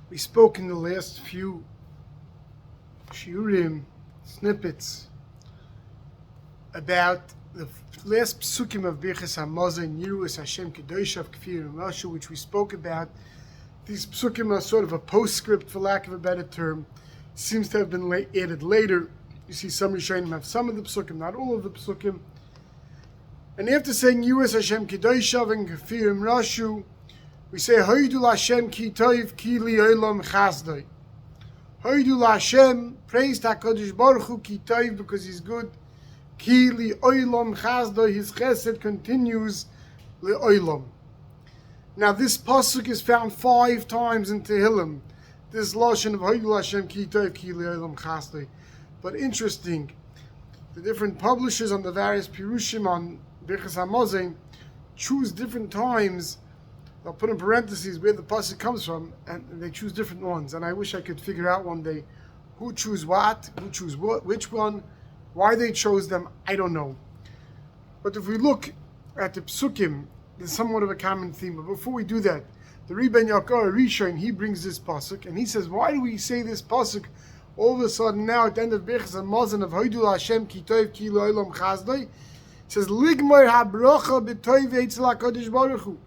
We spoke in the last few shiurim, snippets, about the last pasukim of Bרכת Hamazon, Yirus Hashem Kedoshav Kfir and Rashu, which we spoke about. These pasukim are sort of a postscript, for lack of a better term. Seems to have been added later. You see some Rishonim have some of the pasukim, not all of the pasukim. And after saying Yirus Hashem Kedoshav and Kfir and Rashu, we say Hodu Hashem Ki Tov Ki L'Olam Chasdoi. Hodu Hashem, praise HaKadosh Baruch Hu Ki Tov, because He's good. Ki L'Olam Chasdoi, His Chesed continues L'Olam. Now this pasuk is found 5 times in Tehillim. This lashon of Hodu Hashem Ki Tov Ki L'Olam Chasdoi. But interesting, the different publishers on the various pirushim on Bרכת Hamazon choose different times. I'll put in parentheses where the pasuk comes from, and they choose different ones. And I wish I could figure out one day who choose what, which one, why they chose them. I don't know. But if we look at the pasukim, there's somewhat of a common theme. But before we do that, the Rebbe Yaakov Rishon, he brings this pasuk, and he says, why do we say this pasuk all of a sudden now at the end of Bרכת Hamazon of Hodu Hashem Ki Tov Ki L'Olam Chasdoi? It says, Ligmar HaBracha B'Tov Eitzel HaKadosh Baruch Hu.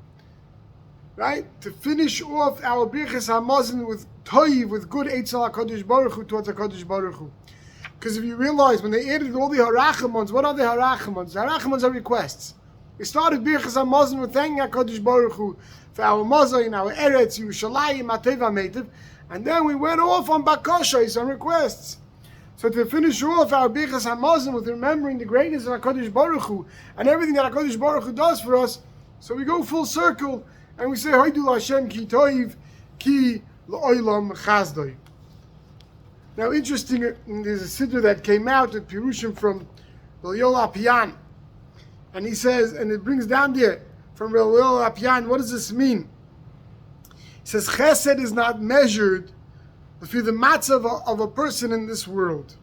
Right? To finish off our Bרכת Hamazon with toiv, with good Eitzel HaKadosh Baruch Hu, towards HaKadosh Baruch Hu. Because if you realize, when they added all the harachamons, what are the harachamons? The harachamons are requests. We started Bרכת Hamazon with thanking HaKadosh Baruch Hu for our mazon, our eretz, Yerushalayim, HaTov HaMeitiv, and then we went off on bakashos, on requests. So to finish off our Bרכת Hamazon with remembering the greatness of HaKadosh Baruch Hu and everything that HaKadosh Baruch Hu does for us, so we go full circle and we say Hodu Hashem Ki Tov Ki L'Olam Chasdoi. Now, interesting, there's a siddur that came out at Pirushim from L'Yol Apian, and he says, and it brings down there from L'Yol Apian, what does this mean? He says Chesed is not measured through the matzah of a person in this world.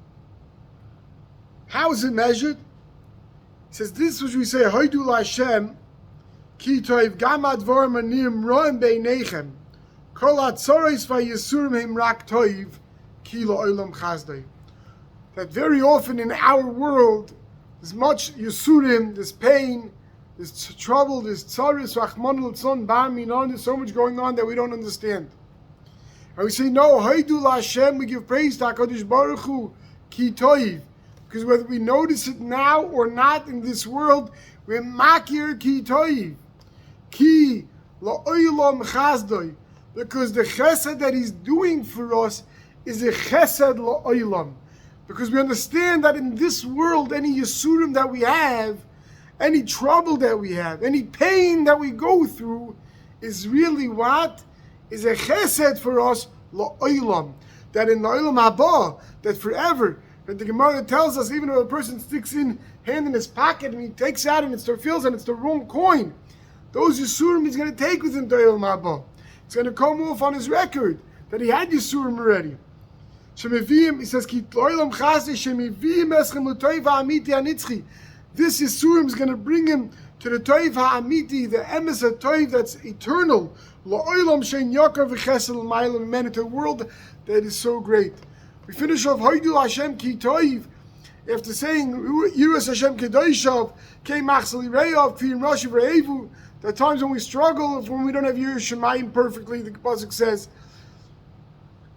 How is it measured? He says this, which we say Hodu Hashem Ki Tov Gam Advarim Anim Roim Beinechem Kol Hatzoros VaYisurim Hem Rak Tov Ki L'Olam Chasdoi. That very often in our world there's much Yisurim, there's pain, there's trouble, there's tzaris, Rachmana Litzlan, Bar Minan, there's so much going on that we don't understand. And we say, no, Hodu Hashem, we give praise to HaKadosh Baruch Hu Ki Tov. Because whether we notice it now or not in this world, we're makir Ki Tov. Ki L'Olam Chasdoi, because the chesed that He's doing for us is a chesed L'Olam. Because we understand that in this world, any yisurim that we have, any trouble that we have, any pain that we go through, is really what? Is a chesed for us L'Olam. That in L'Olam Haba, that forever, that the Gemara tells us, even if a person sticks in hand in his pocket and he takes out and feels and it's the wrong coin, those Yisurim He's going to take with him to L'Olam Haba. It's going to come off on his record that he had Yisurim already. Shemivim, he says, Ki L'Olam Chasdoi Shemivim Eschem L'Toiv HaAmiti HaNitzchi. This Yisurim is going to bring him to the Toiv HaAmiti, the emes HaToiv that's eternal. L'Olam Shein Yakar V'Chesed L'Maylam Amen, to a world that is so great. We finish off Hodu Hashem Ki Tov after saying Yirus Hashem Kedoshav Kei Machzeli Reyav Kfir Rashi V'Evu. There are times when we struggle, when we don't have Yirus Shemayim perfectly, the pasuk says.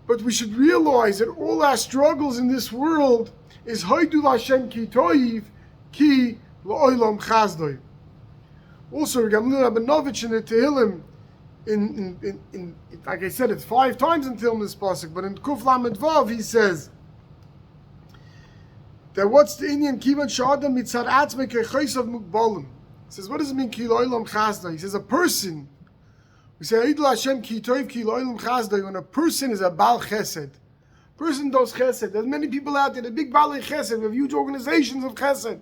But we should realize that all our struggles in this world is Hodu Hashem Ki Tov Ki L'Olam Chasdoi. Also, Gamliel Rabinovich in the Tehillim, in like I said, it's 5 times in Tehillim this pasuk, but in Kuf Lamed Vav he says that what's the Indian Kivan Shadam Mitzad Atzme Kechaysav Mukbalim. He says, what does it mean Ki L'Olam Chasdoi? He says a person. We say Hodu Hashem Ki Tov Ki L'Olam Chasdoi when a person is a Bal Chesed. Person does Chesed. There's many people out there, the big Bal Chesed. We have huge organizations of Chesed.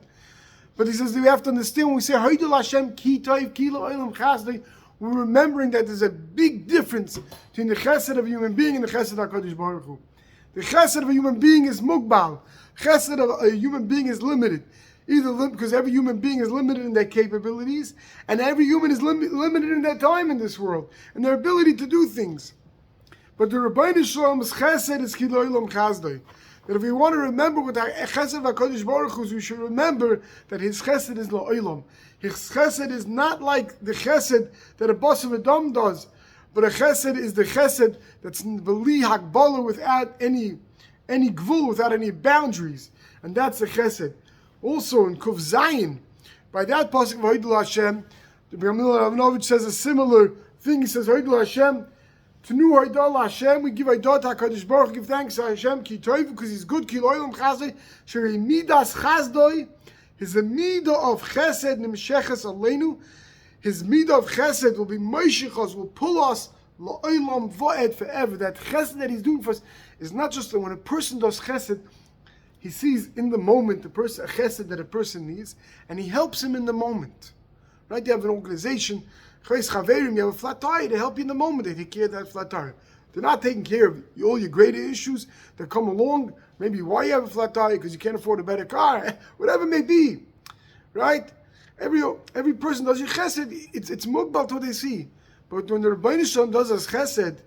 But he says that we have to understand when we say Hodu Hashem Ki Tov Ki L'Olam Chasdoi, we're remembering that there's a big difference between the chesed of a human being and the chesed of HaKadosh Baruch Hu. The chesed of a human being is mugbal. Chesed of a human being is limited. Either because every human being is limited in their capabilities, and every human is limited in their time in this world, and their ability to do things. But the Rebbeinu Shalom's chesed is ki l'olam chasdoi. That if we want to remember what chesed v'Hakadosh Baruch Hu is, we should remember that his chesed is l'olam. His chesed is not like the chesed that a boss of Adam does, but a chesed is the chesed that's b'li hakbala, without any gvul, without any boundaries, and that's the chesed. Also in Kuf Zayin, by that pasuk v'hodu Hashem, the B'Gamil Avnovich says a similar thing. He says hodu Hashem. Tenu hodah Hashem, we give hodah to HaKadosh Baruch Hu, give thanks to Hashem, ki toiv, because He's good, ki l'olam chasdoi, sherei midas chasdoi, His midah of chesed nimsheches aleinu, His midah of chesed will be moishechos, will pull us l'olam va'ed, forever. That chesed that He's doing for us is not just that when a person does chesed, he sees in the moment a chesed that a person needs, and he helps him in the moment. Right? You have an organization, you have a flat tire, they help you in the moment, they take care of that flat tire. They're not taking care of all your greater issues that come along, maybe why you have a flat tire, because you can't afford a better car, whatever it may be. Right? Every person does your chesed, it's mugbal to what they see. But when the Rebbeinu Shalom does us chesed,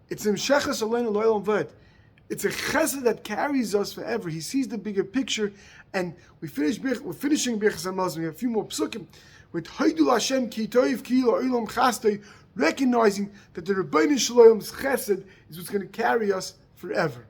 it's imsheches aleinu l'olam va'ed. It's a chesed that carries us forever. He sees the bigger picture, and we're finishing Bechas HaMazon. We have a few more psukim with hodu Hashem ki toiv ki l'olam chasdoi, recognizing that the Rebbeinu Shalom's chesed is what's going to carry us forever.